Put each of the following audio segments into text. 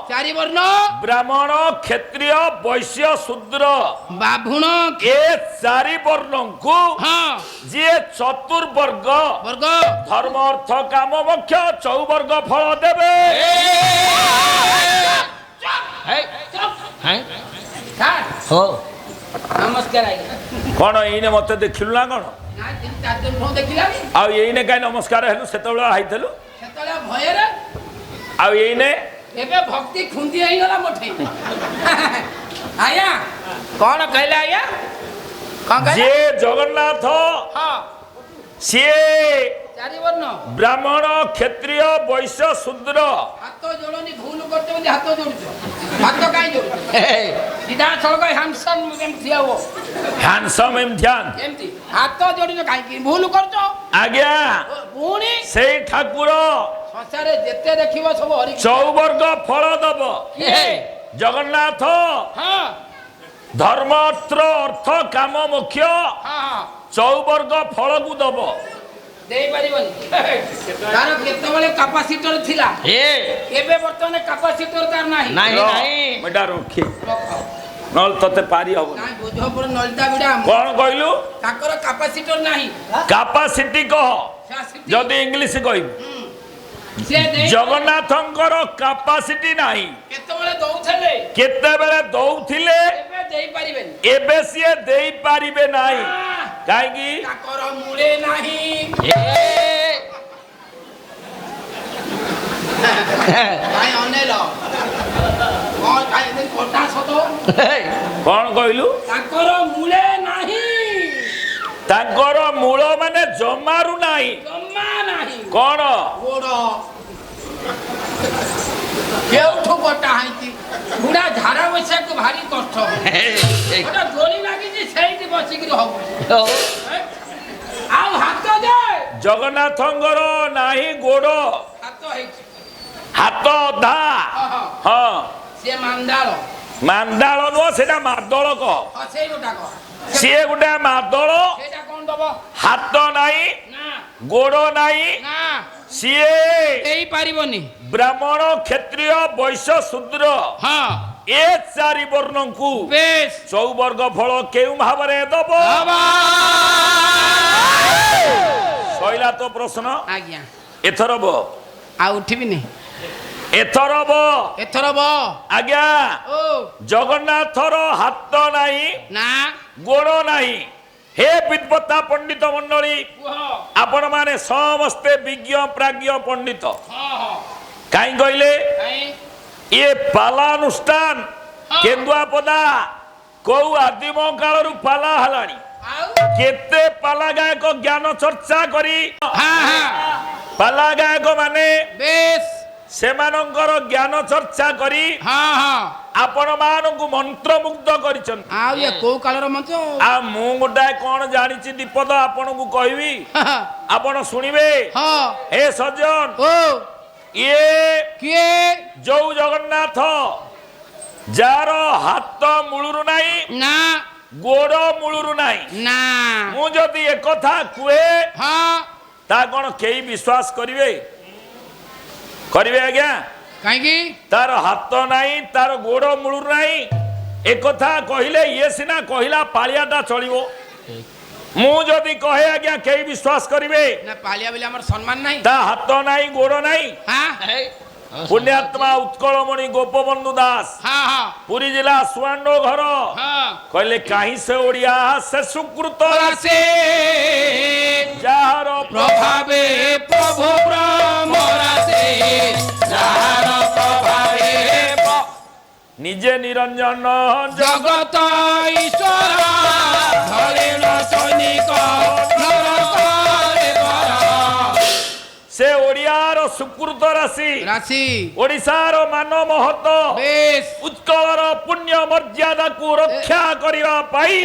चारि वर्ण ब्राह्मण क्षत्रिय वैश्य शूद्र बाभुण ए चारि वर्ण को हाँ जी चतुर्वर्ग वर्ग धर्म अर्थ काम मोक्ष चौवर्ग फल देवे हो नमस्कार कौन एने मत देखिलु ना कौन देखिला आईने कहीं नमस्कार हेलु से हाइलु भୟରେ आईने एबे भक्ति खुंदी आई गला मोठे आया कौन कहले आया कौन कहले जे जगन्नाथ हां सीए चारि वर्ण ब्राह्मण क्षत्रिय वैश्य शूद्र हाथ जोड़नी भूल करते बंदी हाथ जोड़छो हाथ काई जोड़छो सीधा सड़क हैंडसम केम थिया हो हैंडसम एम ध्यान केमती हाथ जोड़िनो काई की भूल करछो आज्ञा पुणी से ठाकुर संसार जेते देखिबो सब हरि चौवर्ग फल दब जगन्नाथ हां धर्म अर्थ काम मोक्ष हां चौवर्ग फल को दब देई परिबनी तार केतबेले कैपेसिटर थिला एबे वर्तमान कैपेसिटर तार नाही नहीं मेडा रखी नल तते पारी हो नाही बुझो पर नलता बिडा कौन कहलु ताकर कैपेसिटर नाही कैपेसिटी कह जदी इंग्लिश कहि जगन्नाथंकर कैपेसिटी नाही केतेबेले दउथिले एबे सिए देई पारिबे नाही काहेकि ताकर मुळे नाही काय अनेलो कोन काय दिन कोटा सतो कौन कहलु ताकर मुळे नाही ताकर मूल माने जमारू नाही जम्मा नाही कौन गोड़ केउठो कोटा हाइती बुढ़ा झारा बसा को भारी कष्ट ओटा गोली लागी जे सेठी बसी कि हो आउ हाथ दे जगन्नाथंकर नाही गोड़ हाथ है हाथ धा हां से मांदाल मांदाल नो सेटा मादळ क से गोटा को से गुटा मादळ सेटा कोन दबो हाथ नाही ना गोड़ नाही ना सीए एई पारिबनी ब्राह्मण क्षत्रिय वैश्य शूद्र हां ए चारि वर्ण को बेस चौवर्ग फल केउ भाबरे दब सइला तो प्रश्न आज्ञा एथर ब आ उठिबी नहीं एथर ब आज्ञा ओ जगन्नाथर हाथ नाही ना गोड़ नाही हे विद्वत्ता पंडित मंडली आपण माने समस्ते विज्ञ प्राज्ञ पंडित काई कहले ये पालानुष्ठान केंदुआपदा कौ आदिम काल रु पाला हलानी केते पाला गायक ज्ञान चर्चा करी पाला गायक माने बेस सेमानंकर ज्ञान चर्चा करी हां हां आपण मानकु मंत्रमुग्ध करिछन आ ये को कालर मंत्र आ मु गोटा कोन जानिछि दीपद आपण को कहबी आपण सुनिबे हां हे सज्जन ओ ये के जो जगन्नाथ जार हाथ मूलरु नाही ना गोड़ मूलरु नाही ना मु जदी एक कथा कुए हां ता कोन केई विश्वास करिवे करिवे आज्ञा काहे की तार हाथ नाही तार गोड़ मूलरु नाही एक कथा कहिले ये सिना कहिला पालियाटा चलिबो मु जदी कहे आज्ञा केई विश्वास करिवे ना पालिया बेले हमर सम्मान नाही ता हाथ नाही गोड़ नाही हां पुण्यात्मा उत्कलमणि गोपबंधु दास हां हां पुरी जिला सुआंडो घर हां कहले काहे से ओडिया से सुकृत रासे जार प्रभावे प्रभु ब्रह्म रासे जार प्रभावे निजे निरंजन जगत ईश्वर धरेण सैनिक से ओडियार सुकृत राशि राशि ओडिशार मान महत बेस उत्कलर पुण्य मर्यादा को रक्षा करिवा पाई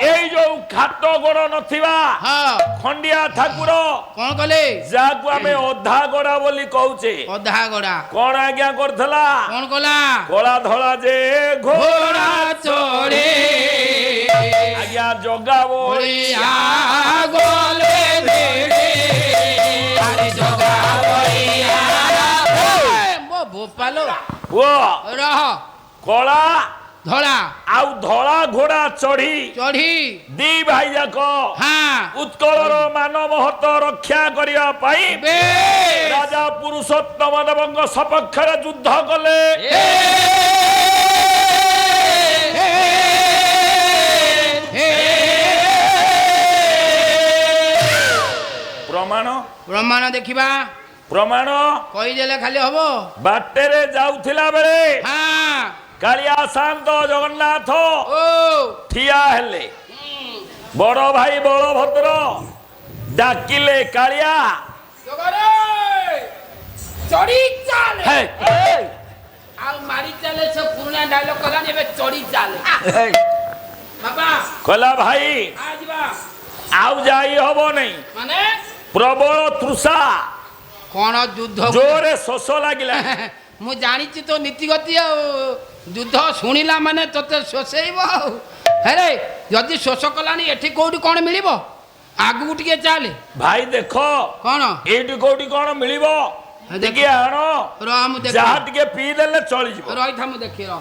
एई जो खात गोड़ नथिबा हां खंडिया ठाकुर कोन कले जाकु आमे अधा गोड़ा बोली कहूचे अधा गोड़ा कोन आज्ञा करथला कोन कला कोला धला जे घोड़ा चढ़े आज्ञा जगा बोली आ गोले देड़े अरे जगा बोलिया मो भोपालो କୁହ ରହ କଳା ଧଳା ଆଉ ଧଳା ଘୋଡା ଚଢି ଚଢି ଦି ଭାଇ ଯାକ ହଁ ଉତ୍କଳର ମାନ ମହତ ରକ୍ଷା କରିବା ପାଇଁ ବେଶ ରାଜା ପୁରୁଷୋତ୍ତମ ଦେବଙ୍କ ସପକ୍ଷରେ ଯୁଦ୍ଧ କଲେ। ପ୍ରମାଣ ପ୍ରମାଣ ଦେଖିବା ପ୍ରମାଣ କହିଦେଲେ ଖାଲି ହବ। ବାଟରେ ଯାଉଥିଲା ବେଳେ ହଁ କାଳିଆ ସାନ୍ତ ଜଗନ୍ନାଥ ଓ ଠିଆ ହେଲେ। ବଡ ଭାଇ ବଳଭଦ୍ର ଡାକିଲେ କାଳିଆ ଚଢି ଚାଲେ ହେ, ଆଉ ମାରି ଚାଲେ ସେ ପୁରୁଣା ଡାଇଲଗ କଲାନି ଏବେ ଚଢି ଚାଲେ ବାବା କହିଲା ଭାଇ ଆ ଯିବା ଆଉ ଯାଇ ହବ ନାହିଁ ମାନେ ପ୍ରବଳ ତୃଷା କଣ ଯୁଦ୍ଧ ଜୋରେ ଶୋଷ ଲାଗିଲା। ମୁଁ ଜାଣିଛି ତ ନୀତିଗତି ଆଉ ଯୁଦ୍ଧ ଶୁଣିଲା ମାନେ ତତେ ଶୋଷେଇବ ଆଉ ହେରେ ଯଦି ଶୋଷ କଲାଣି ଏଠି କୋଉଠି କଣ ମିଳିବ ଆଗକୁ ଟିକେ ଚାଲେ ଭାଇ ଦେଖ କଣ ଏଇଠି କୋଉଠି କଣ ମିଳିବ ଟିକେ ଆଣ ରହ ମୁଁ ଦେଖି ଯାହା ଟିକେ ପିଇ ଦେଲେ ଚଳିଯିବ। ରହିଥା ମୁଁ ଦେଖି ରହ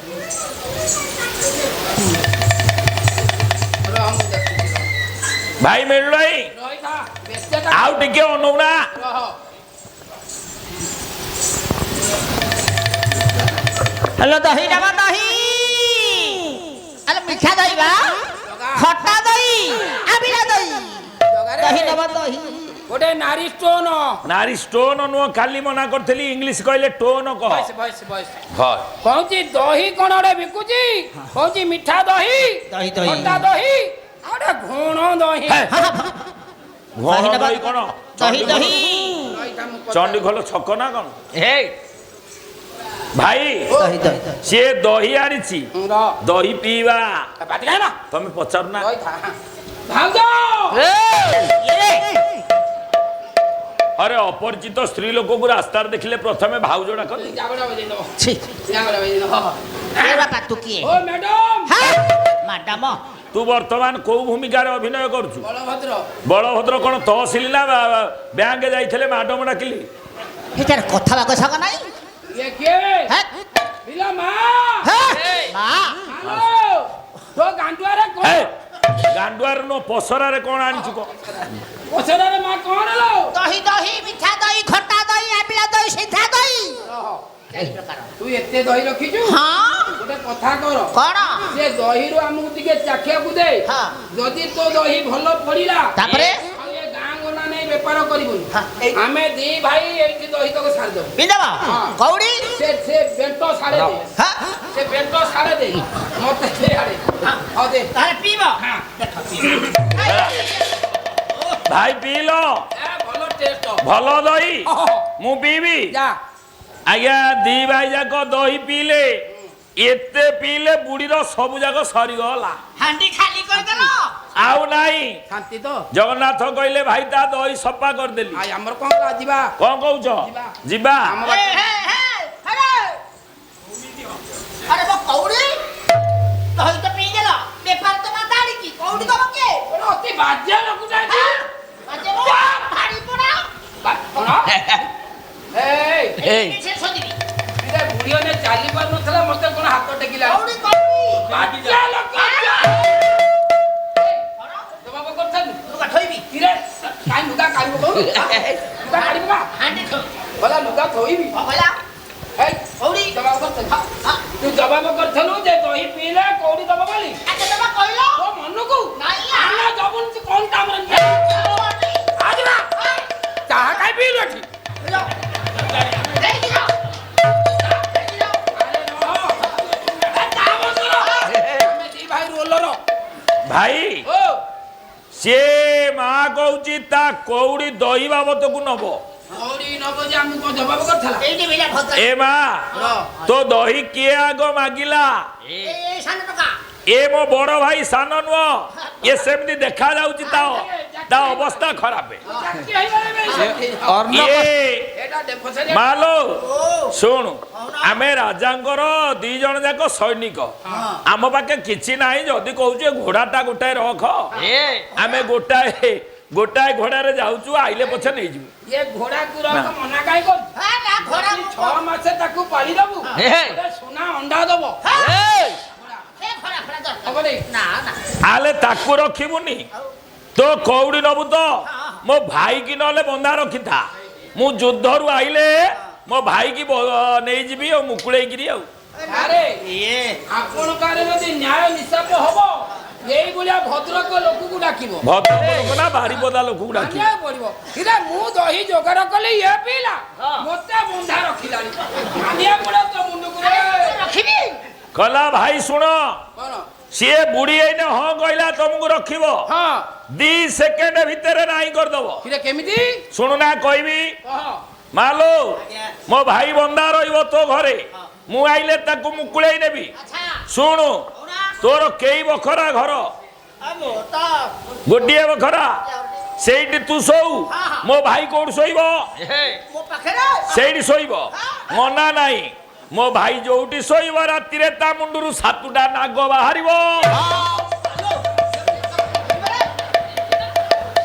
ମୁଁ ଦେଖୁଛି ଭାଇ ମିଳୁନାହିଁ ରହିଥା ବ୍ୟସ୍ତ ଆଉ ଟିକେ ଅନଉନା। ରହ हेलो दही डबा दही अरे मीठा दही बा खट्टा दही आबिला दही दही डबा दही ଗୋଟେ ନାରୀ ଷ୍ଟୋନ ନାରୀ ଷ୍ଟୋନ ନୁହଁ ଖାଲି ମନା କରିଥିଲି ଇଂଲିଶ କହିଲେ ଟୋନ କହ। ବୟସ ବୟସ ବୟସ କହୁଛି ଦହି କଣ ଗୋଟେ ବିକୁଛି କହୁଛି ମିଠା ଦହି ଦହି ଦହି ଖଟା ଦହି ଆଉ ଗୋଟେ ଘୁଣ ଦହି ଘୋଣ ଦହି କଣ दही दही ରହିଥା ମୁଁ ଚଣ୍ଡିଖୋଲ ଛକ ନା କଣ ଭାଇ दही दही ସିଏ ଦହି ଆଣିଛି ରହ ଦହି ପିଇବା ପାଟି କାଇଁ ନା ତମେ ପଚାରୁନା। ରହିଥା ଭାଉଜ अरे अपरिचित स्त्री लोक को रास्ता देखिले प्रथमे भाउज डाकती। ଜାଗଡ଼ା ବଜେଇ ଦବ छी ଜାଗଡ଼ା बजेଇ दବ ए बापा तू किए ଓ ମ୍ୟାଡାମ हां मैडम तू वर्तमान को भूमिका अभिनय करुछु? ବଳଭଦ୍ର बलभद्र कौन तहसिल ना बैंक जाइले मैडम डाकिली? एटार कथा बाग सग नाही ये के हे ପିଲା ମା हे मा ହାଲୋ ତୋ ଗାଣ୍ଡୁଆରେ ए, କଣ गांडुआर नो पसरा रे कौन आनिछु को? ପଛରେ ମା କଣ लो दही दही मीठा दही खट्टा दही आबिला दही सीधा दही ରହ चारि प्रकार ତୁ ଏତେ ଦହି ରଖିଛୁ हां ଗୋଟେ କଥା କର कोन ସେ ଦହିରୁ ଆମକୁ ଟିକେ ଚାଖିବାକୁ ଦେ ହଁ। ଯଦି ତୋ ଦହି ଭଲ ପଡିଲା ତାପରେ? ଆଉ ଏ ଗାଁ ଗଣ୍ଡା ନେଇ ବେପାର କରିବୁନି ହଁ, ଏଇ- ଆମେ ଦି ଭାଇ ଏଇଠି ଦହି ତକ ଛାଡ଼ିଦବୁ पिंदबा ହଁ। कौड़ी ସେ ବେଣ୍ଟ ସାଡ଼େ ଦେ हां ସେ ବେଣ୍ଟ ସାଡ଼େ ଦେ ମତେ ସେ ଆଡ଼େ ହଁ ଦେ तारे पीबो ହଁ भाई पी लो ଏ ଭଲ ଟେଷ୍ଟ भल दही मु पीबी। ଯା आज्ञा दी भाई जाक दही पीले एते पीले बुढ़ीर सब जाक सरीगला हांडी खाली कर देलो आउ नाही। ଶାନ୍ତି ତ जगन्नाथ कहले भाई ता दही सफा कर देली। ଆଉ ଆମର କଣ ହେଲା ଯିବା कौन कहूछ जिबा? ଆମ हे हे हे अरे अरे वो कौड़ी दही तो पी गेलो बेपार तो माताड़ी की कौड़ी दबो के ଅତି ବାଜ୍ୟ ଲୋକ ଯାଉଛି अजे वो भारी पड़ा କଣ ଏଇ ए से सोदिबी ଇରେ ବୁଢ଼ୀମାନେ ଚାଲି ପାରୁନଥିଲା ମତେ କଣ ହାତ ଟେକିଲା कौड़ी कौड़ी ବାଜ୍ୟ ଲୋକ ଜବାବ କରିଥାନ୍ତି लुगा थोइबी ଇରେ କାଇଁ ଲୁଗା କାଢିବ କହୁ ଲୁଗା କାଢିବ ବା हांडी थो ଗଲା ଲୁଗା ଥୋଇବି भला ଏଇ कौड़ी ଜବାବ କରିଥାନ୍ତି हां ତୁ ଜବାବ କରିଥିଲୁ ଯେ ଦହି ପିଇଲେ କଉଡ଼ି ଦବ ବୋଲି अजे दबा कहलो ତୋ ମନକୁ ନାଇଁ। ଆନା ଜବୁନି ତୁ କଣ କାମରେ ଆଜିବା ଚାହା ଖାଇ ପିଇଲୁ ଏଠି देखी जाओ ଆରେ ରହ ଏ କାମ କର ଆମେ ଦି ଭାଇ ରୋଲର भाई ଓ से माँ कहूची ता कौड़ी दही बाबत को नब। କଉଡ଼ି ନବ ଯେ ଆମକୁ କଣ ଜବାବ କରିଥିଲା एडी बेला भत ए माँ ରହ तो दही किए आग मागिला? ए सान टका ए मो बड़ भाई सान नुह ये सेमती देखा जाउची ता अवस्था खराब है। ଚାକି ହେଇଗଲେ ବେ ये ଏଟା ଡେଫସରେ मालो शुण आमे राजांकर दी जन जाक सैनिक आम पाखे किछि नाही जदि कहूचे घोड़ाटा गोटाए रख आमे गोटाए घोड़ा रे जाउचु आइले पछे नै जिवु। ये घोड़ा तू रख मना काहे कर हां ना ଘୋଡ଼ା ମୁଁ 6 ମାସେ ତାକୁ ପାଳି ଦବୁ ହେ। ଗୋଟେ ସୁନା ଅଣ୍ଡା ଦବ ସେ ଘୋଡ଼ା ଘୋଡ଼ା ଦରକାର ହବନି ନା ନା ଆଲେ ତାକୁ ରଖିବୁନି ତୋ କଉଡ଼ି ନବୁ ତ ମୋ ଭାଇ କି ନହେଲେ ବନ୍ଧା ରଖିଥା ମୁଁ ଯୁଦ୍ଧରୁ ଆଇଲେ ମୋ ଭାଇ କି ନେଇଯିବି ଆଉ ମୁକୁଳେଇକିରି ଆଉ ଆରେ ଇଏ ଆପଣଙ୍କ ଆଡେ ଯଦି ନ୍ୟାୟ ନିଶାପ ହବ ଏଇଭଳିଆ ଭଦ୍ରକ ଲୋକକୁ ଡାକିବ ଭଦ୍ରକ ଲୋକ ନା ବାରିପଦା ଲୋକକୁ ଡାକିବି ମାନିବାକୁ ପଡିବ ଇରେ ମୁଁ ଦହି ଯୋଗାଡ଼ କଲି ଇଏ ପିଇଲା ମତେ ବନ୍ଧା ରଖିଲାଣି ମାନିବାକୁ ପଡିବ ତୋ ମୁଣ୍ଡକୁ ରେ ରଖିବି କହିଲା ଭାଇ ଶୁଣ କଣ ସିଏ ବୁଢୀ ଏଇନେ ହଁ କହିଲା ତମକୁ ରଖିବ ହଁ 2 ସେକେଣ୍ଡ ଭିତରେ ନାହିଁ କରିଦବ ଇରେ କେମିତି ଶୁଣୁନା କହିବି କହ ମାଲୋ ମୋ ଭାଇ ବନ୍ଧା ରହିବ ତୋ ଘରେ ମୁଁ ଆଇଲେ ତାକୁ ମୁକୁଳେଇ ନେବି ଆଚ୍ଛା ଶୁଣୁ ତୋର କେଇ ବଖରା ଘର ମୁଁ ତ ଗୋଟିଏ ବଖରା ସେଇଠି ତୁ ଶୋଉ ମୋ ଭାଇ କୋଉଠି ଶୋଇବ ମୋ ପାଖରେ ସେଇଠି ଶୋଇବ ମନା ନାହିଁ ମୋ ଭାଇ ଯୋଉଠି ଶୋଇବ ରାତିରେ ତା ମୁଣ୍ଡରୁ 7ଟା ନାଗ ବାହାରିବ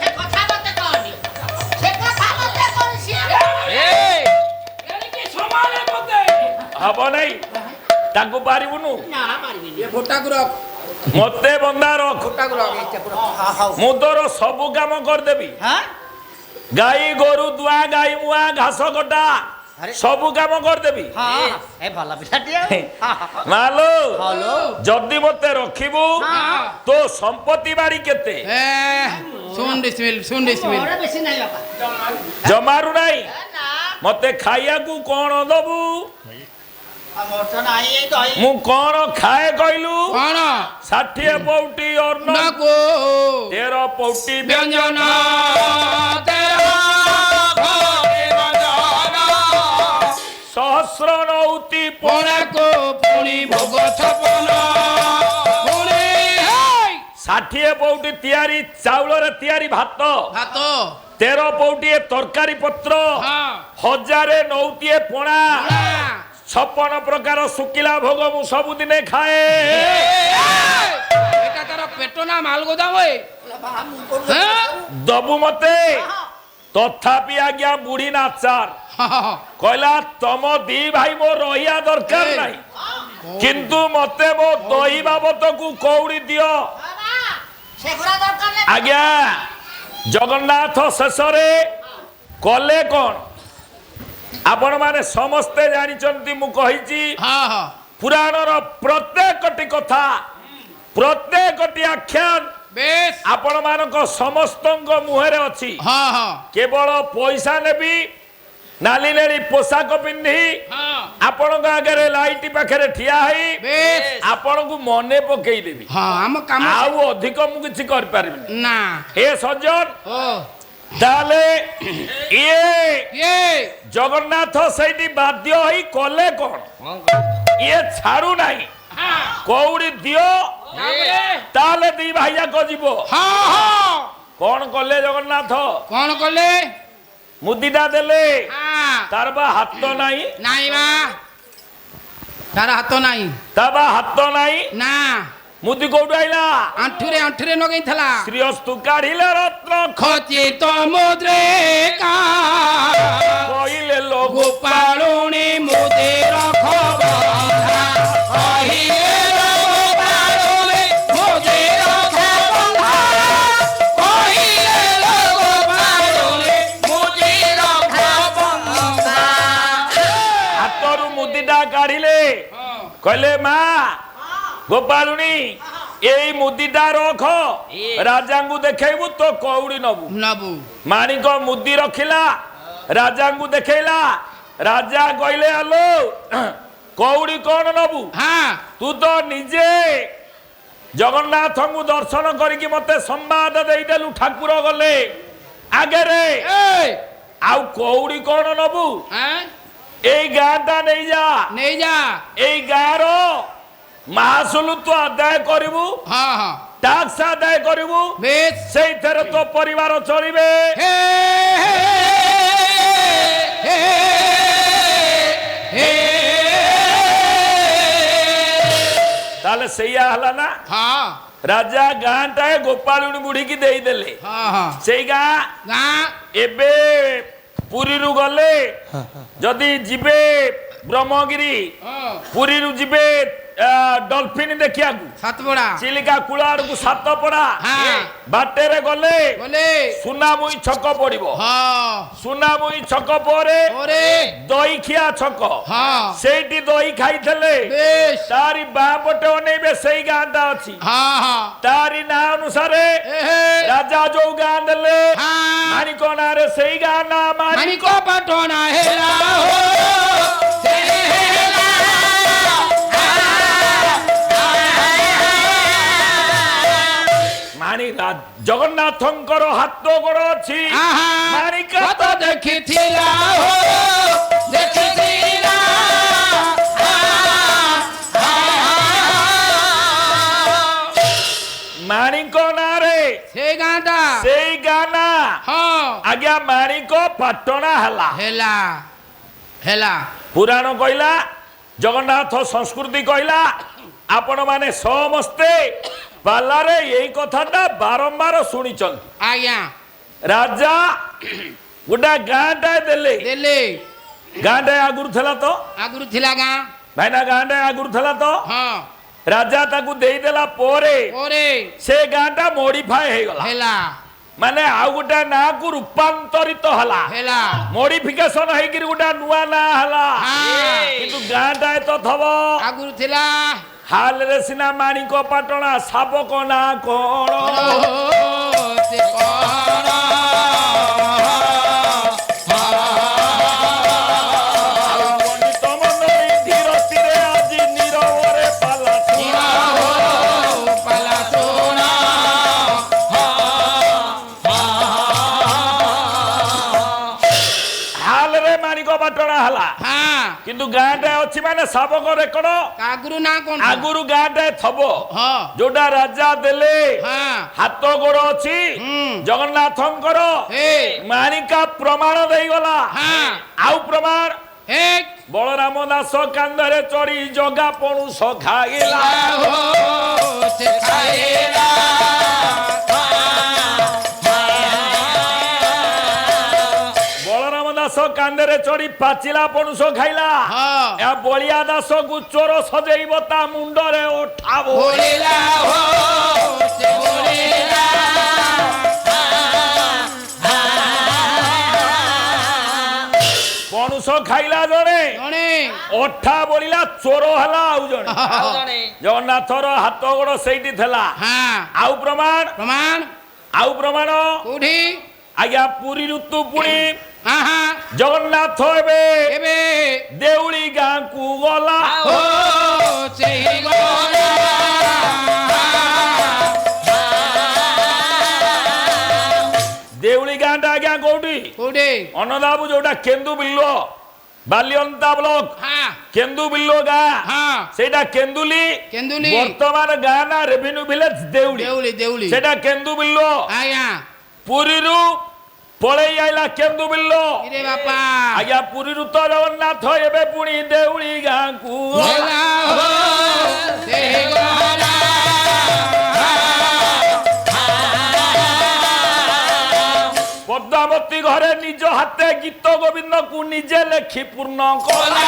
ସେ କଥା ମତେ କହନି ସେ କଥା ମତେ କହିସି ଏଣିକି ସମାନ ମତେ ହବ ନାଇଁ ତାକୁ ପାରିବୁନୁ ନା ମାରିବିନି ଏ ଫୋଟାକୁ ରଖ ମତେ ବନ୍ଦା ରଖ ଫୋଟାକୁ ରଖ ଏଇଟା ପୁରା ହଉ ମୁଁ ତୋର ସବୁ କାମ କରିଦେବି ହଁ ଗାଈ ଗୋରୁ ଦୁଆ ଗାଈ ମୁଆ ଘାସ କଟା ଆରେ। ସବୁ କାମ କରିଦେବି ହଁ ଏ ଭଲ ପିଲାଟିଏ ମାଲୋ ହଲୋ ଯଦି ମତେ ରଖିବୁ ତୋ ସମ୍ପତ୍ତି ବାଡି କେତେ ଏ ଶୁଣ ଡିସମିଲ ମୋର ବେଶୀ ନାହିଁ ବାପା ଜମାରୁ ନାହିଁ ନା ମତେ ଖାଇବାକୁ କଣ ଦବୁ ମୋର ତ ନାହିଁ ଏଇ ଦହି ମୁଁ କଣ ଖାଏ କହିଲୁ କଣ 60 ପଉଟି ଅନ୍ନ ନାକୁ 13 ପଉଟି ବ୍ୟଞ୍ଜନ ତେରା ଘରେ ବ୍ୟଞ୍ଜନ ସହସ୍ର ନଉତି ପଣାକୁ ପୁଣି ଭୋଗ ଛପନ ପୁଣି ହେଇ 60 ପଉଟି ତିଆରି ଚାଉଳରେ ତିଆରି ଭାତ ଭାତ 13 ପଉଟିଏ ତରକାରୀ ପତ୍ର ହଁ 1000 ନଉତିଏ ପଣା ପଣା 56 ପ୍ରକାର ଶୁଖିଲା ଭୋଗ ମୁଁ ସବୁଦିନେ ଖାଏ ଏଟା ତାର ପେଟ ନା ମାଲ ଗୋଦାମ ଏ ଦବୁ ମତେ ତଥାପି ଆଜ୍ଞା ବୁଢୀ ନାଚାର କହିଲା ତମ 2 ଭାଇ ମୋ ରହିବା ଦରକାର ନାହିଁ କିନ୍ତୁ ମତେ ମୋ ଦହି ବାବଦକୁ କଉଡ଼ି ଦିଅ ବାବା ସେ ଘୋଡ଼ା ଦରକାର ନାହିଁ ଆଜ୍ଞା ଜଗନ୍ନାଥ ଶେଷରେ କଲେ କଣ ଆପଣ ମାନେ ସମସ୍ତେ ଜାଣିଛନ୍ତି ମୁଁ କହିଛି ପୁରାଣର ପ୍ରତ୍ୟେକଟି କଥା ପ୍ରତ୍ୟେକଟି ଆଖ୍ୟାନ ବେଶ ଆପଣ ମାନଙ୍କ ସମସ୍ତଙ୍କ ମୁହଁରେ ଅଛି କେବଳ ପଇସା ନେବି ନାଲି ନେଳି ପୋଷାକ ପିନ୍ଧି ଆପଣଙ୍କ ଆଗରେ ଲାଇଟ୍ ପାଖରେ ଠିଆ ହେଇ ବେଶ ଆପଣଙ୍କୁ ମନେ ପକେଇଦେବି ଆମ କାମ ଆଉ ଅଧିକ ମୁଁ କିଛି କରିପାରିବିନି ନା ଏ ସଜ୍ଜନ ଓ ତାହେଲେ ଇଏ ये ଜଗନ୍ନାଥ ସେଇଠି ବାଧ୍ୟ ହେଇ କଲେ କଣ ଇଏ ଛାଡୁ ନାହିଁ କଉଡ଼ି ଦିଅ ତାହେଲେ 2 ଭାଇ ଯାକ ଯିବ କଣ କଲେ ଜଗନ୍ନାଥ कौन कले ମୁଦିଟା ଦେଲେ ତାର ବା ହାତ ନାହିଁ नहीं बा तार हाथ नहीं ତା ବା ହାତ ନାହିଁ ना ମୁଦି କୋଉଠୁ ଆଇଲା अंठुरे नगई थला ଶ୍ରୀଅସ୍ତୁ କାଢିଲେ ରତ୍ନ खचित मुद्रे का କହିଲେ ଲୋକ गोपालुनी मुदेर खबर कहिले गोपालुनी मुदेर खबर कहिले गोपालुनी मुदेर खबर ହାତରୁ ମୁଦିଟା କାଢିଲେ କହିଲେ ମା ଗୋପାଳୁଣୀ ଏଇ ମୁଦିଟା ରଖ ରାଜାଙ୍କୁ ଦେଖେଇବୁ ତ କଉଡ଼ି ନବୁ नबू ମାଣିକ ମୁଦି ରଖିଲା ରାଜାଙ୍କୁ ଦେଖେଇଲା ରାଜା କହିଲେ ଆଲୋ କଉଡ଼ି କଣ ନବୁ हाँ ତୁ ତ ନିଜେ ଜଗନ୍ନାଥଙ୍କୁ ଦର୍ଶନ କରିକି ମତେ ସମ୍ବାଦ ଦେଇଦେଲୁ ଠାକୁର ଗଲେ ଆଗରେ ଆଉ କଉଡ଼ି କଣ ନବୁ हाँ ଏଇ ଗାଁଟା ନେଇଯା नहीं जा ଏଇ ଗାଁର ମାସୁଲ ତୁ ଆଦାୟ କରିବୁ हाँ हाँ ଟ୍ୟାକ୍ସ ଆଦାୟ କରିବୁ बेस ସେଇଥିରେ ତୋ ପରିବାର ଚଳିବେ हे हे हे ତାହେଲେ ସେଇଆ ହେଲା ନା हाँ ରାଜା ଗାଁଟାଏ ଗୋପାଳୁଣୀ ବୁଢୀକି ଦେଇଦେଲେ हाँ हाँ ସେଇ ଗାଁ ଗାଁ ଏବେ ପୁରୀରୁ ଗଲେ ଯଦି ଯିବେ ବ୍ରହ୍ମଗିରି ପୁରୀରୁ ଯିବେ ଡଲଫିନ ଦେଖିବାକୁ ସାତପଡ଼ା ଚିଲିକା କୂଳ ଆଡକୁ ସାତପଡ଼ା ହଁ। ବାଟରେ ଗଲେ ବୋଲେ ସୁନାମୁଇ ଛକ ପଡିବ ହଁ ସୁନାମୁଇ ଛକ ପରେ ଓରେ ଦହିଖିଆ ଛକ ହଁ ସେଇଠି ଦହି ଖାଇଥିଲେ ବେଶ ତାରି ବାଁ ପଟେ ଅନେଇବେ ସେଇ ଗାଁଟା ଅଛି ହଁ ହଁ ତାରି ନାଁ ଅନୁସାରେ ଏହେ ରାଜା ଯୋଉ ଗାଁ ଦେଲେ ହଁ ମାଣିକ ନାଁରେ ସେଇ ଗାଁ ନା ମାଣିକ ପାଟଣା ହେଲା ହୋ ସେ ହେଲା ମାଣି ଜଗନ୍ନାଥଙ୍କର ହାତ ଗୋଡ଼ ଅଛି ଆହା ମାଣିକ କତ ଦେଖିଥିଲା ହୋ ଦେଖିଥିଲା ମାଣିକ ନାଁରେ ସେଇ ଗାଁଟା ସେଇ ଗାଁ ନା ହଁ ଆଜ୍ଞା ମାଣିକ ପାଟଣା ହେଲା ହେଲା ହେଲା ପୁରାଣ କହିଲା ଜଗନ୍ନାଥ ସଂସ୍କୃତି କହିଲା ଆପଣ ମାନେ ସମସ୍ତେ ପାଲାରେ ଏଇ କଥାଟା ବାରମ୍ବାର ଶୁଣିଛନ୍ତି ଆଜ୍ଞା ରାଜା ଗୋଟା ଗାଁଟା ଦେଲେ ଦେଲେ ଗାଁଟା ଆଗରୁ ଥିଲା ତ ଆଗରୁ ଥିଲା ଗାଁ ଭାଇନା ଗାଁଟା ଆଗରୁ ଥିଲା ତ ହଁ ରାଜା ତାକୁ ଦେଇଦେଲା ପରେ ପରେ ସେ ଗାଁଟା ମୋଡିଫାଏ ହେଇଗଲା ହେଲା ମାନେ ଆଉ ଗୋଟେ ନାଁକୁ ରୂପାନ୍ତରିତ ହେଲା ହେଲା ମୋଡିଫିକେସନ ହେଇକିରି ଗୋଟେ ନୂଆ ନାଁ ହେଲା ହଁ। କିନ୍ତୁ ଗାଁଟା ତ ଥବ ଆଗରୁ ଥିଲା ହାଲରେ ସିନା ମାଣିକ ପାଟଣା ଶାବକ ନା କଣ ସେ କଣ ପଣ୍ଡିତ ମଣ୍ଡଳୀ ଧୀର ସ୍ଥିରେ ଆଜି ନିରବରେ ପାଲା ଶୁଣା। ପାଲା ଶୁଣା ହାଲରେ ମାଣିକ ପାଟଣା ହେଲା ହଁ କିନ୍ତୁ ଗାଁଟା ଅଛି ମାନେ ଶାବକ ରେକର୍ଡ ଆଗରୁ ନା କଣ ଆଗରୁ ଗାଁଟା ଥବ ହଁ ଯୋଉଟା ରାଜା ଦେଲେ ହଁ ହାତ ଗୋଡ ଅଛି ହୁଁ। ଜଗନ୍ନାଥଙ୍କର ହେ ମାଣିକା ପ୍ରମାଣ ଦେଇଗଲା ହଁ ଆଉ ପ୍ରମାଣ ହେ ବଳରାମ ଦାସ କାନ୍ଧରେ ଚଢି ଜଗା ପଣୁଷ ଖାଇଲା ସେ ଖାଇଲା ବଳରାମ ଦାସ କାନ୍ଧରେ ଚଢି ପାଚିଲା ପଣୁଷ ଖାଇଲା ହଁ ଏହା ବଳିଆ ଦାସକୁ ଚୋର ସଜେଇବ ତା ମୁଣ୍ଡରେ ଓଠାବ ବୋଳିଲା ହୋ ସେ ବୋଳିଲା ପଣୁଷ ଖାଇଲା ଜଣେ ଜଣେ ଅଠା ବଳିଲା ଚୋର ହେଲା ଆଉ ଜଣେ ଜଗନ୍ନାଥର ହାତ ଗୋଡ ସେଇଠି ଥିଲା ହଁ ଆଉ ପ୍ରମାଣ ପ୍ରମାଣ କୋଉଠି ଆଜ୍ଞା ପୁରୀ ଋତୁ ପୁଣି ହଁ ହଁ ଜଗନ୍ନାଥ ଏବେ ଏବେ ଦେଉଳି ଗାଁକୁ ଗଲା ଓ ସେଇ ଗଲା ଦେଉଳି ଗାଁଟା ଆଜ୍ଞା କୋଉଠି କୋଉଠି ଅନଦାବୁ ଯୋଉଟା କେନ୍ଦୁ ବିଲ ବାଲିଅନ୍ତା ବ୍ଲକ ହଁ କେନ୍ଦୁ ବିଲ ଗାଁ ହଁ ସେଇଟା କେନ୍ଦୁଲି କେନ୍ଦୁଲି ବର୍ତ୍ତମାନ ଗାଁ ନା ରେଭିନ୍ୟୁ ଭିଲେଜ ଦେଉଳି ଦେଉଳି ଦେଉଳି ସେଇଟା କେନ୍ଦୁ ବିଲ ଆଜ୍ଞା ପୁରୀରୁ ପଳେଇ ଆଇଲା କେନ୍ଦୁ ବିଲ ଇରେ ବାପା ଆଜ୍ଞା ପୁରୀରୁ ତ ଜଗନ୍ନାଥ ଏବେ ପୁଣି ଦେଉଳି ଗାଁକୁ ଗଲା ହୋ ସେଇ ଗଲା ପଦ୍ମାବତୀ ଘରେ ନିଜ ହାତେ ଗୀତ ଗୋବିନ୍ଦକୁ ନିଜେ ଲେଖି ପୂର୍ଣ୍ଣ କଲା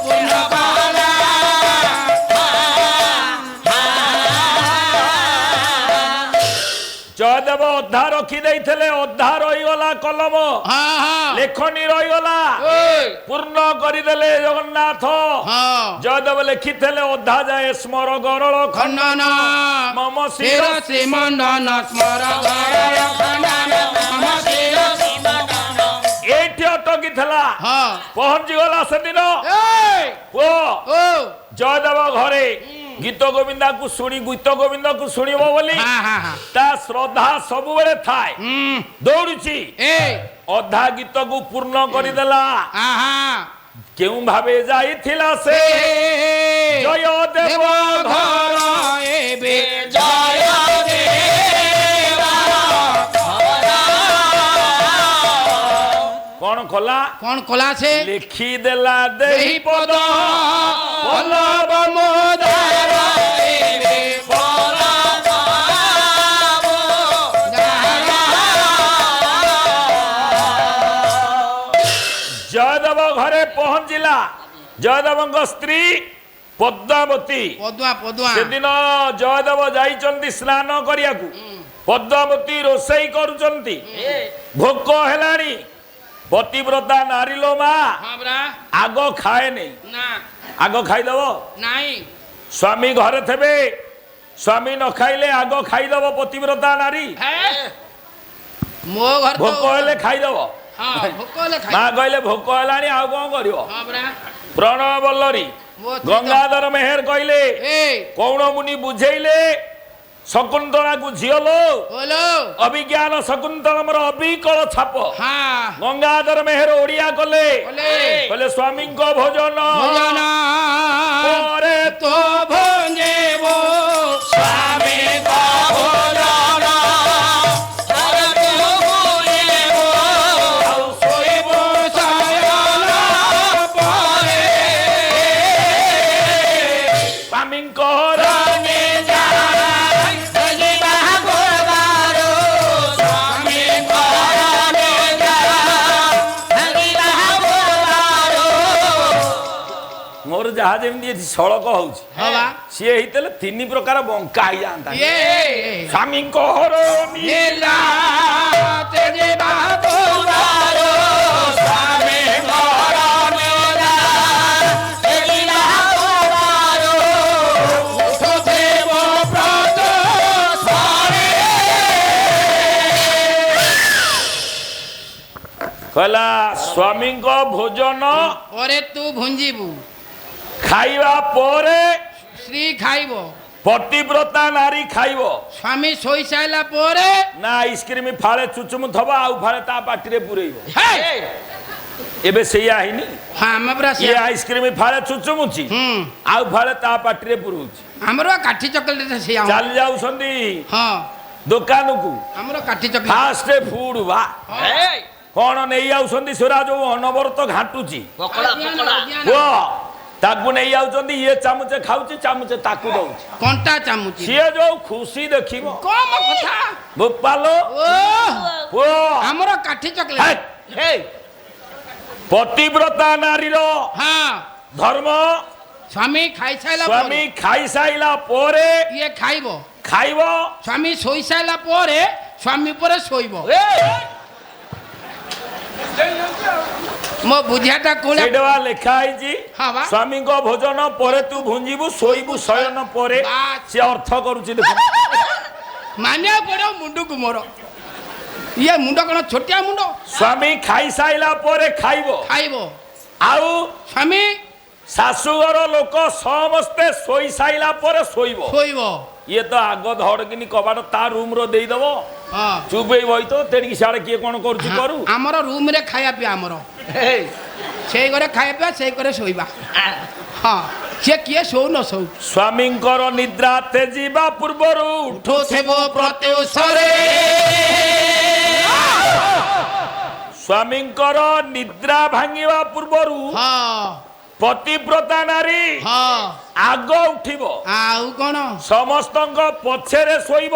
ପୂର୍ଣ୍ଣ କଲା ଜୟଦେବ ଅଧା ରଖି ଦେଇଥିଲେ ଅଧା ରହିଗଲା କଲମ ହଁ ହଁ ଲେଖନୀ ରହିଗଲା ଓଇ ପୂର୍ଣ୍ଣ କରିଦେଲେ ଜଗନ୍ନାଥ ହଁ ଜୟଦେବ ଲେଖିଥିଲେ ଅଧା ଯାଏ ସ୍ମର ଗରଳ ଖଣ୍ଡନ ମମ ଶିର ଶ୍ରୀମଣ୍ଡନ ସ୍ମର ଗରଳ ଖଣ୍ଡନ ମମ ଶିର ଏଇଠି ଅଟକିଥିଲା ହଁ ପହଞ୍ଚିଗଲା ସେଦିନ ଏଇ ପୁଅ ଓ ଜୟଦେବ ଘରେ ଗୀତ ଗୋବିନ୍ଦକୁ ଶୁଣିବ ବୋଲି ହଁ ହଁ ହଁ ତା ଶ୍ରଦ୍ଧା ସବୁବେଳେ ଥାଏ ଦୌଡୁଛି ଏଇ ଅଧା ଗୀତକୁ ପୂର୍ଣ୍ଣ କରିଦେଲା ଆହା କେଉଁ ଭାବେ ଯାଇଥିଲା ସେ ଜୟ ଦେବ ଘର ଏବେ ଜୟ କଣ କଲା କଲା ସେ ଲେଖିଦେଲା ଦେଇ ଏହି ପଦ ପଲ୍ଲବ ମୋଦାର ଏବେ ପଲ୍ଲବ ମୋଦାର ଜୟଦେବ ଘରେ ପହଞ୍ଚିଲା ଜୟଦେବଙ୍କ ସ୍ତ୍ରୀ ପଦ୍ମାବତୀ ସେଦିନ ଜୟଦେବ ଯାଇଛନ୍ତି ସ୍ନାନ କରିବାକୁ ପଦ୍ମାବତୀ ରୋଷେଇ କରୁଛନ୍ତି ଭୋକ ହେଲାଣି ପତିବ୍ରତା ନାରୀଲୋ ମା ଆଗ ଖାଏନି ଆଗ ଖାଇଦବ ସ୍ୱାମୀ ଘରେ ଥିବେ ସ୍ୱାମୀ ନ ଖାଇଲେ ଆଗ ଖାଇଦବ ପତିବ୍ରତା ନାରୀ ଭୋକ ହେଲେ ଖାଇଦବ ମା କହିଲେ ଭୋକ ହେଲାଣି ଆଉ କଣ କରିବ ପ୍ରଣୟ ବଲ୍ଲରୀ ଗଙ୍ଗାଧର ମେହେର କହିଲେ କୌଣ ମୁନି ବୁଝେଇଲେ ଶକୁନ୍ତଳାକୁ ଝିଅ ଲୋ ଅଭିଜ୍ଞାନ ଶକୁନ୍ତଳା ମୋର ଅବିକଳ ଛାପ ଗଙ୍ଗାଧର ମେହେର ଓଡିଆ କଲେ କହିଲେ ସ୍ୱାମୀଙ୍କ ଭୋଜନ ପରେ ତ ଭଞ୍ଜେବ ସ୍ୱାମୀଙ୍କ ଭୋଜନ ଶୋଇବ ଶୟନ ପରେ ସ୍ୱାମୀଙ୍କ ମୋର ଯାହା ଯେମିତି ସଳକ ହଉଛି ସିଏ ହେଇଥିଲେ 3 ପ୍ରକାର ବଙ୍କା ହେଇଯାନ୍ତା ସ୍ୱାମୀଙ୍କ କହିଲା ସ୍ୱାମୀଙ୍କ ଭୋଜନ ପରେ ତୁ ଭୁଞ୍ଜିବୁ ଖାଇବା ପରେ ସ୍ତ୍ରୀ ଖାଇବ ପତିବ୍ରତା ନାରୀ ଖାଇବ ସ୍ୱାମୀ ଶୋଇ ସାରିଲା ପରେ ନା ଆଇସ୍କ୍ରିମ ଫାଳେ ଚୁଚୁମୁ ଥବ ଆଉ ଫାଳେ ତା ପାଟିରେ ପୁରେଇବ ଏବେ ସେଇଆ ହେଇନି ଇଏ ଆଇସ୍କ୍ରିମ ଫାଳେ ଚୁଚୁମୁଛି ଆଉ ଫାଳେ ତା ପାଟିରେ ପୁରଉଛି ଆମର କାଠି ଚକୋଲେଟ ଚାଲି ଯାଉଛନ୍ତି ଦୋକାନକୁ ଆମର କାଠି ଚକୋଲେଟ ଫାଷ୍ଟ ଫୁଡ ବା କଣ ନେଇ ଯାଉଛନ୍ତି ସେରା ଯୋଉ ଅନବରତ ଘାଟୁଛି ତାକୁ ନେଇ ଯାଉଛନ୍ତି ଇଏ ଚାମଚେ ଖାଉଛି ଚାମଚେ ତାକୁ ଦଉଛି କଣ୍ଟା ଚାମଚ ସିଏ ଯୋଉ ଖୁସି ଦେଖିବ ବୋପାଲୋ ଆମର କାଠି ଚକୋଲେଟ ପତିବ୍ରତା ନାରୀର ଧର୍ମ ସ୍ୱାମୀ ଖାଇସାଇଲା ପରେ ଇଏ ଖାଇବ ସ୍ୱାମୀ ଶୋଇ ସାରିଲା ପରେ ସ୍ୱାମୀ ପରେ ଶୋଇବ ମୋ ବୁଝିଆଟା କୋଳା ଲେଖା ହେଇଛି ସ୍ୱାମୀଙ୍କ ଭୋଜନ ପରେ ତୁ ଭୁଞ୍ଜିବୁ ଶୋଇବୁ ଶୟନ ପରେ ସେ ଅର୍ଥ କରୁଛି ମାନିବାକୁ ପଡିବ ମୁଣ୍ଡକୁ ମୋର ଇଏ ମୁଣ୍ଡ କଣ ଛୋଟିଆ ମୁଣ୍ଡ ସ୍ୱାମୀ ଖାଇସାଇଲା ପରେ ଖାଇବ ଆଉ ସ୍ୱାମୀ ଶାଶୁଘର ଲୋକ ସମସ୍ତେ ଶୋଇ ସାଇଲା ପରେ ଶୋଇବ ଇଏ ତ ଆଗ ଧଡକିନି କବାଟ ତା ରୁମ ର ଦେଇଦବ ଚୁପ ହେଇ ବଇତ ତେଣିକି ସିଆଡେ କିଏ କଣ କରୁଛି କରୁ ଆମର ରୁମ ରେ ଖାଇବା ପିଇବା ଆମର ସେଇ ଘରେ ଖାଇବା ପିଇବା ସେଇ ଘରେ ଶୋଇବା ସେ କିଏ ଶୋଉ ନ ଶୋଉ ସ୍ୱାମୀଙ୍କର ନିଦ୍ରା ତେଜିବା ପୂର୍ବରୁ ଉଠୁଥିବ ପ୍ରତ୍ୟୁଷରେ ସ୍ୱାମୀଙ୍କର ନିଦ୍ରା ଭାଙ୍ଗିବା ପୂର୍ବରୁ ପତିବ୍ରତା ନାରୀ ଆଗ ଉଠିବ ଆଉ କଣ ସମସ୍ତଙ୍କ ପଛରେ ଶୋଇବ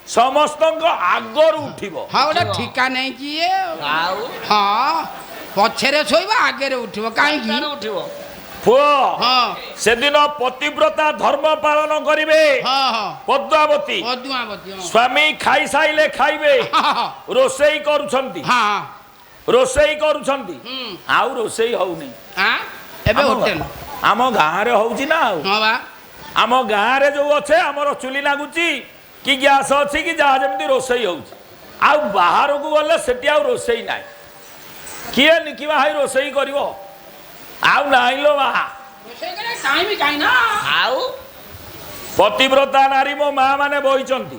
ସମସ୍ତଙ୍କ ଆଗରୁ ଉଠିବ ଗୋଟେ ଠିକା ନେଇ କିଏ ପଛରେ ଶୋଇବ ଆଗରେ ଉଠିବ କାହିଁକି ପୁଅ ସେଦିନ ପତିବ୍ରତା ଧର୍ମ ପାଳନ କରିବେ ପଦ୍ମାବତୀ ସ୍ୱାମୀ ଖାଇସାଇଲେ ଖାଇବେ ରୋଷେଇ କରୁଛନ୍ତି ଆଉ ରୋଷେଇ ହଉନି ଏବେ ହୋଟେଲ ଆମ ଗାଁରେ ହଉଛି ନା ଆଉ ଆମ ଗାଁରେ ଯୋଉ ଅଛେ ଆମର ଚୁଲି ଲାଗୁଛି କି ଗ୍ୟାସ ଅଛି କି ଯାହା ଯେମିତି ରୋଷେଇ ହଉଛି ଆଉ ବାହାରକୁ ଗଲେ ସେଠି ଆଉ ରୋଷେଇ ନାହିଁ କିଏ ନିକିବା ଭାଇ ରୋଷେଇ କରିବ ଆଉ ନାହିଁ ଲୋ ମା ଆଉ ପତିବ୍ରତା ନାରୀ ମୋ ମା ମାନେ ବଇଛନ୍ତି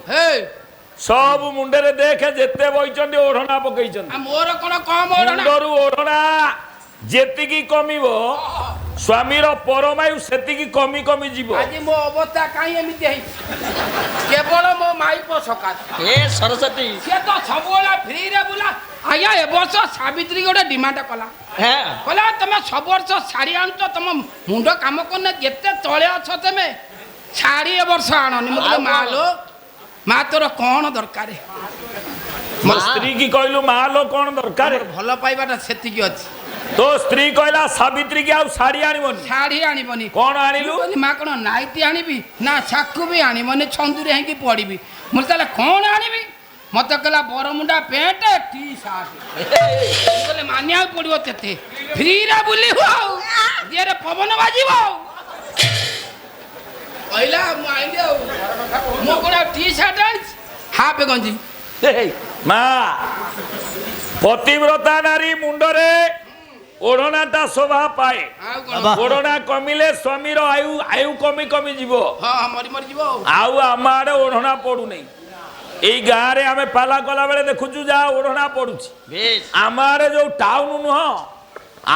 ସବୁ ମୁଣ୍ଡରେ ଦେଖେ ଯେତେ ବଇଛନ୍ତି ଓଢଣା ପକେଇଛନ୍ତି ମୋର କଣ କମ ମୁଣ୍ଡରୁ ଓଢଣା ଯେତିକି କମିବ ସ୍ୱାମୀର ପରମାୟୁ ସେତିକି କମି କମି ଯିବ ଆଜି ମୋ ଅବସ୍ଥା କାହିଁ ଏମିତି ହେଇଛି କେବଳ ମୋ ମାଇପ ସକାଶେ ସରସ୍ୱତୀ ସିଏ ତ ସବୁବେଳେ ଫ୍ରିରେ ବୁଲା ଆଜ୍ଞା ଏ ବର୍ଷ ସାବିତ୍ରୀ ଗୋଟେ ଡିମାଣ୍ଡ କଲା ତମେ ସବୁ ବର୍ଷ ଶାଢୀ ଆଣୁଛ ତମ ମୁଣ୍ଡ କାମ କରୁନେ ଯେତେ ତଳେ ଅଛ ତମେ ଶାଢୀ ଏ ବର୍ଷ ଆଣନି ମୁଁ କହିଲି ମାଲୋ ମା ତୋର କ'ଣ ଦରକାର? ମୋ ସ୍ତ୍ରୀ କି କହିଲୁ ମା ଲୋ କ'ଣ ଦରକାର? ଭଲ ପାଇବାଟା ସେତିକି ଅଛି। ତୋ ସ୍ତ୍ରୀ କହିଲା ସାବିତ୍ରୀ କି ଆଉ ଶାଢୀ ଆଣିବନି। ଶାଢୀ ଆଣିବନି। କ'ଣ ଆଣିଲୁ? ମା କ'ଣ ନାଇଟି ଆଣିବି ନା ଛାକୁ ବି ଆଣିବନି, ଛନ୍ଦୁରେ ହେଇକି ପଡ଼ିବି। ମୁଁ ତାହେଲେ କ'ଣ ଆଣିବି? ମତେ କହିଲା ବରମୁଣ୍ଡା ପ୍ୟାଣ୍ଟ ଟି ସାର୍ଟ। କହିଲେ ମାନିବାକୁ ପଡ଼ିବ ତେତେ, ଫ୍ରିରେ ବୁଲିବ ଆଉ ଦିହରେ ପବନ ବାଜିବ ଆଉ। କହିଲା ମୁଁ ଆଇଲି ଆଉ। ମୁଁ କ'ଣ ଟି ସାର୍ଟ ଆଣିଛି, ହାଫ ଗଞ୍ଜି। ମା ପତିବ୍ରତା ନାରୀ ମୁଣ୍ଡରେ ଓଢ଼ଣାଟା ଶୋଭା ପାଏ। ଆଉ କ'ଣ? ଓଢ଼ଣା କମିଲେ ସ୍ୱାମୀର ଆୟୁ କମି କମି ଯିବ। ହଁ ମରି ମରି ଯିବ ଆଉ। ଆଉ ଆମ ଆଡେ ଓଢ଼ଣା ପଡୁନି। ଏଇ ଗାଁରେ ଆମେ ପାଲା କଲା ବେଳେ ଦେଖୁଛୁ ଯାହା ଓଢ଼ଣା ପଡୁଛି। ଆମ ଆଡେ ଯୋଉ ଟାଉନ ନୁହଁ,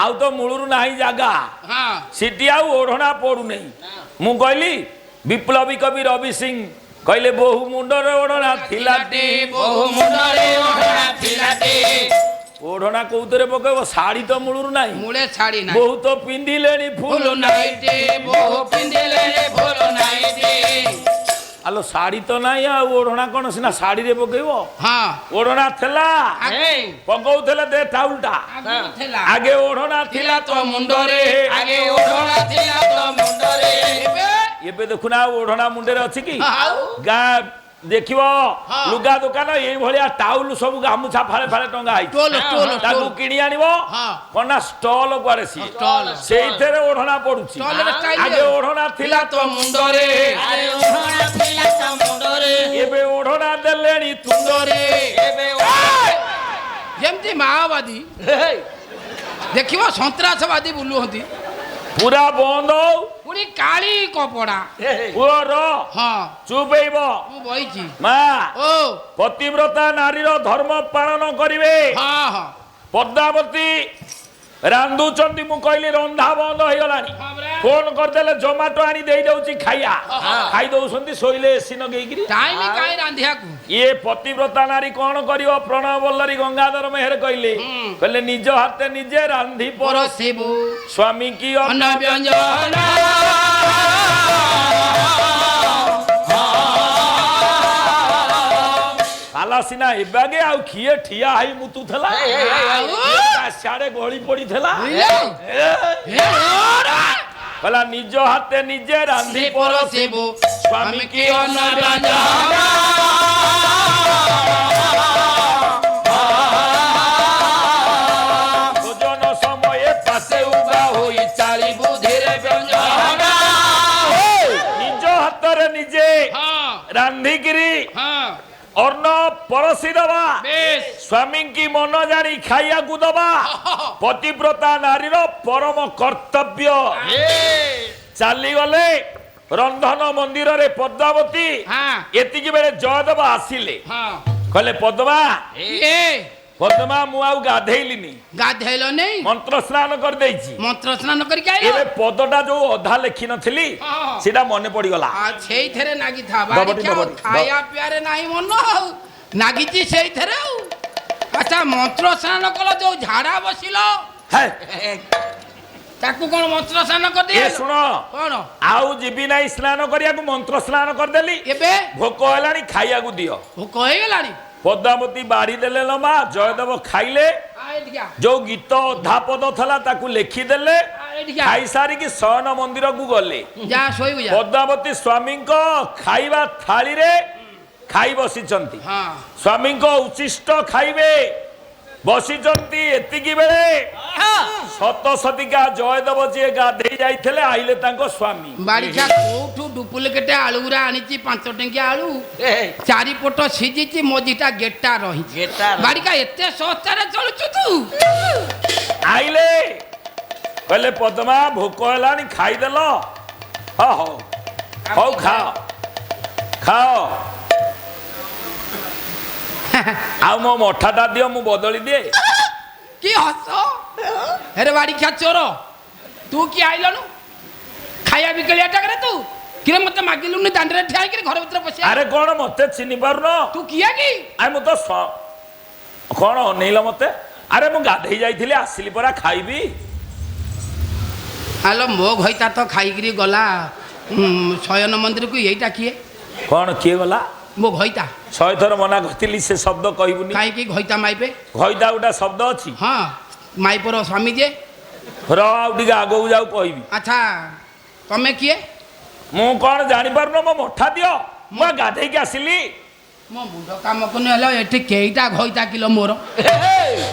ଆଉ ତ ମୂଳରୁ ନାହିଁ ଜାଗା, ସେଠି ଆଉ ଓଢ଼ଣା ପଡୁନି। ମୁଁ କହିଲି ବିପ୍ଳବୀ କବି ରବି ସିଂ କହିଲେ ବୋହୁ ମୁଣ୍ଡରେ ଓଢ଼ଣା ଥିଲାଟି, ବୋହୁ ମୁଣ୍ଡରେ ଓଢ଼ଣା ଥିଲାଟି। ଓଢ଼ଣା କୋଉଥିରେ ପକେଇବ? ଶାଢୀ ତ ମୂଳରୁ ନାହିଁ, ମୁଳେ ଶାଢୀ ନାହିଁ। ବୋହୁ ତ ପିନ୍ଧିଲେଣି ଫୁଲ ନାଇଟି, ବୋହୁ ପିନ୍ଧିଲେଣି ଫୁଲ ନାଇଟି। ଆଲୋ ଶାଢୀ ତ ନାହିଁ, ଆଉ ଓଢ଼ଣା କ'ଣ ସିନା ଶାଢୀରେ ପକେଇବ? ହଁ ଓଢ଼ଣା ଥିଲା, ପକଉଥିଲେ ଦେ ଟାଉଲଟା। ଆଗେ ଓଢ଼ଣା ଥିଲା ତ ମୁଣ୍ଡରେ, ଆଗେ ଓଢ଼ଣା ଥିଲା ତ ମୁଣ୍ଡରେ। ଏବେ ଦେଖୁନା ଆଉ ଓଢ଼ଣା ମୁଣ୍ଡରେ ଅଛି କି? ଗାଁ ଦେଖିବ ଲୁଗା ଦୋକାନ ଏଇଭଳିଆ ଟାଉଲ ସବୁ ଗାମୁଛା ଫାଳେ ଫାଳେ ଟଙ୍ଗା ହେଇଛି। ତାକୁ କିଣି ଆଣିବ କ'ଣ ନା ଷ୍ଟଲ କୁଆଡେ ସିଏ, ସେଇଥିରେ ଓଢ଼ଣା ପଡୁଛି। ଆଗେ ଓଢ଼ଣା ଥିଲା ତ ମୁଣ୍ଡରେ, ଏବେ ଓଢ଼ଣା ଦେଲେଣି ତୁଣ୍ଡରେ। ଯେମିତି ମାଓବାଦୀ ଦେଖିବ ସନ୍ତ୍ରାସବାଦୀ ବୁଲୁହନ୍ତି, ପୁରା ବନ୍ଦ ହଉ ପୁଣି କାଳି କପଡ଼ା। ପୁଅର ହଁ ଚୁପେଇବ। ମୁଁ ବଇଛି ମା ଓ ପତିବ୍ରତା ନାରୀର ଧର୍ମ ପାଳନ କରିବେ। ହଁ ହଁ ପଦ୍ମାବତୀ ରାନ୍ଧୁଛନ୍ତି, ମୁଁ କହିଲି ରନ୍ଧା ବନ୍ଦ ହେଇଗଲାଣି। ଫୋନ କରିଦେଲେ ଜୋମାଟୋ ଆଣି ଦେଇ ଦଉଛି ଖାଇବା, ଖାଇ ଦଉଛନ୍ତି ଶୋଇଲେ ଏସି ନଗେଇକିରି। ଟାଇମ କାହିଁ ରାନ୍ଧିବାକୁ? ଇଏ ପତିବ୍ରତା ନାରୀ କ'ଣ କରିବ? ପ୍ରଣବ ବଲ୍ଲରୀ ଗଙ୍ଗାଧର ମେହେର କହିଲେ ନିଜ ହାତେ ନିଜେ ରାନ୍ଧି ପରସିବୁ ସ୍ୱାମୀ କି ଅନ୍ନ ବ୍ୟଞ୍ଜନ। ପାଲା ସିନା ଏବାଗେ ଆଉ କିଏ ଠିଆ ହେଇ ମୁତୁଥିଲା, ସିଆଡେ ଗଳି ପଡିଥିଲା। କହିଲା ନିଜ ହାତେ ନିଜେ ରାନ୍ଧି ପରସିବୁ ସ୍ୱାମୀ କି ଅନ୍ନ ବ୍ୟଞ୍ଜନ। ଭୋଜନ ସମୟେ ପାଶେ ଉଭା ହୋଇ ଚାଳିବୁ ଧୀରେ ବ୍ୟଞ୍ଜନ। ନିଜ ହାତରେ ନିଜେ ରାନ୍ଧିକିରି ଅନ୍ନ ପରସି ଦବା, ସ୍ୱାମୀ କି ମନ ଜାଣି ଖାଇବାକୁ ଦବା ପତିବ୍ରତା ନାରୀର ପରମ କର୍ତ୍ତବ୍ୟ। ଚାଲିଗଲେ ରନ୍ଧନ ମନ୍ଦିରରେ ପଦ୍ମାବତୀ। ଏତିକି ବେଳେ ଜୟଦେବ ଆସିଲେ, କହିଲେ ପଦ୍ମା ପଦ୍ମା ମୁଁ ଆଉ ଗାଧେଇଲିନି। ଗାଧେଇଲନି? ମନ୍ତ୍ର ସ୍ନାନ କରିଦେଇଛି। ମନ୍ତ୍ର ସ୍ନାନ କରିକି ଆଇଲ? ଏବେ ପଦଟା ଯୋଉ ଅଧା ଲେଖିନଥିଲି ସେଟା ମନେ ପଡିଗଲା। ସେଇଥିରେ ନାଗିଥା, ଖାଇବା ପିଆରେ ନାହିଁ ମନ ଆଉ ନାଗିଛି ସେଇଥିରେ ଆଉ। ଆଚ୍ଛା ମନ୍ତ୍ର ସ୍ନାନ କଲ, ଯୋଉ ଝାଡା ବସିଲ ତାକୁ କ'ଣ ମନ୍ତ୍ର ସ୍ନାନ କରିଦେଇ? ଶୁଣ କ'ଣ ଆଉ ଯିବି ନାହିଁ ସ୍ନାନ କରିବାକୁ, ମନ୍ତ୍ର ସ୍ନାନ କରିଦେଲି। ଏବେ ଭୋକ ହେଲାଣି, ଖାଇବାକୁ ଦିଅ। ଭୋକ ହେଇଗଲାଣି? ପଦ୍ମାବତୀ ବାଢି ଦେଲେ ଲୋ ମା। ଜୟଦେବ ଖାଇଲେ, ଯୋଉ ଗୀତ ଅଧା ପଦ ଥିଲା ତାକୁ ଲେଖିଦେଲେ, ଖାଇସାରିକି ଶୟନ ମନ୍ଦିରକୁ ଗଲେ। ପଦ୍ମାବତୀ ସ୍ୱାମୀଙ୍କ ଖାଇବା ଥାଳିରେ ଖାଇ ବସିଛନ୍ତି, ସ୍ୱାମୀଙ୍କ ଉଚ୍ଚିଷ୍ଟ ଖାଇବେ ବସିଛନ୍ତି। ଏତିକି ବେଳେ ସତ ସତିକା ଜୟଦେବ ଯିଏ ଗାଧେଇ ଯାଇଥିଲେ ଆଇଲେ ତାଙ୍କ ସ୍ୱାମୀ। ବାଡ଼ିକା କୋଉଠୁ ଡୁପ୍ଲିକେଟ ଆଳୁଗୁରା ଆଣିଛି, 5 ଟଙ୍କିଆ ଆଳୁ, ଚାରିପଟ ସିଝିଛି, ମଝିଟା ଗେଟା ରହିଛି। ବାଡ଼ିକା ଏତେ ଶସ୍ତାରେ ଚଳୁଛୁ ତୁ? ଆଇଲେ କହିଲେ ପଦ୍ମା ଭୋକ ହେଲାଣି, ଖାଇଦେଲ? ହଉ ହଉ ଖାଅ ଖାଅ, ଆଉ ମୋ ମଠାଟା ଦିଅ, ମୁଁ ବଦଳି ଦିଏ। କି ହସ ହେରେ ବାଡ଼ିକା ଚୋର, ତୁ କି ଆଇଲୁ ଖାଇବା ବିକେଳିଆ ଟାକରେ? ତୁ କିରେ ମତେ ମାଗିଲୁନି ଦାଣ୍ଡରେ ଠିଆ ହେଇକି ଘର ଭିତରେ ପଶି? ଆରେ କ'ଣ ମତେ ଚିହ୍ନି ପାରୁନ? ତୁ କିଏ କି? ଆରେ ମୁଁ ତ କ'ଣ ଅନେଇଲ ମତେ? ଆରେ ମୁଁ ଗାଧେଇ ଯାଇଥିଲି, ଆସିଲି ପରା ଖାଇବି। ଆଲୋ ମୋ ଘଇତା ତ ଖାଇକିରି ଗଲା ଶୟନ ମନ୍ଦିରକୁ, ଏଇଟା କିଏ? କ'ଣ କିଏ ଗଲା? ମୋ ଘଇତା 100 ଥର ମନା କରିଥିଲି ସେ ଶବ୍ଦ କହିବୁନି। କାହିଁକି ଘଇତା ମାଇପେ? ଘଇତା ଗୋଟେ ଶବ୍ଦ ଅଛି। ହଁ ମାଇପର ସ୍ୱାମୀ ଯେ। ର ଆଉ ଟିକେ ଆଗକୁ ଯାଉ କହିବି। ଆଚ୍ଛା ତମେ କିଏ? ମୁଁ କଣ ଜାଣିପାରୁନ ମୋ ମଠା ଦିଅ ମୁଁ ଗାଧେଇକି ଆସିଲି। ମୋ ମୁଣ୍ଡ କାମ କରୁନି ହେଲେ ଏଠି କେଇଟା ଘଇତା କିଲୋ ମୋର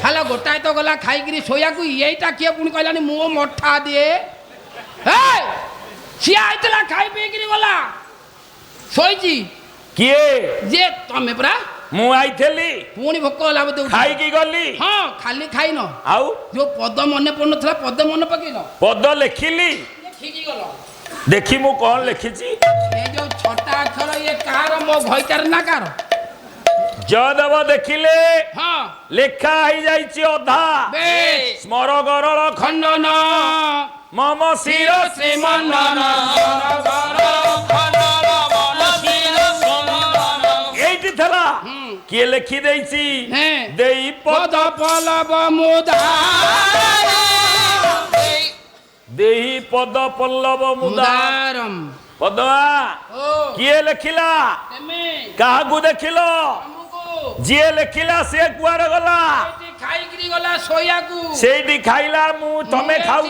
ହେଲେ ଗୋଟାଏ ତ ଗଲା ଖାଇକିରି ଶୋଇବାକୁ ଏଇଟା କିଏ ପୁଣି କହିଲାନି ମୋ ମଠା ଦିଏ। ସିଏ ଆଇଥିଲା ଖାଇ ପିଇକିରି ଗଲା ଶୋଇଛି। କିଏ? ଯେ ତମେ ପରା। ମୁଁ ଆଇଥିଲି ପୁଣି ଭୋକ ହେଲା ବୋଧେ ଖାଇକି ଗଲି। ହଁ ଖାଲି ଖାଇନ ଆଉ ଯୋଉ ପଦ ମନେ ପଡୁନଥିଲା ପଦ ମନେ ପକେଇନ ପଦ ଲେଖିଲି। ଲେଖିକି ଗଲ ଦେଖି ମୁଁ କଣ ଲେଖିଛି। ଏ ଯୋଉ ଛଟା ଅକ୍ଷର ଇଏ କାହାର ମୋ ଘଇତାର ନା କାହାର? ଜୟଦେବ ଦେଖିଲେ ହଁ ଲେଖା ହେଇଯାଇଛି ଅଧା। ବେଶ ସ୍ମର ଗରଳ ଖଣ୍ଡନ ମମ ଶିର ଶ୍ରୀମନ୍ଦନ ଏଇଠି ଥିଲା। କିଏ ଲେଖି ଦେଇଛି? ଦେଇ ପଦ ପଲବ ମୁଦା ଦେହି ପଦ ପଲ୍ଲବ ମୁଦାରମ୍ ପଦଆ କିଏ ଲେଖିଲା? କାହାକୁ ଦେଖିଲ? ଯିଏ ଲେଖିଲା ସେ କୁଆଡେ ଗଲା? ଖାଇକିରି ଗଲା ଶୋଇବାକୁ। ସେଇଠି ଖାଇଲା। ମୁଁ ତମେ ଖାଉ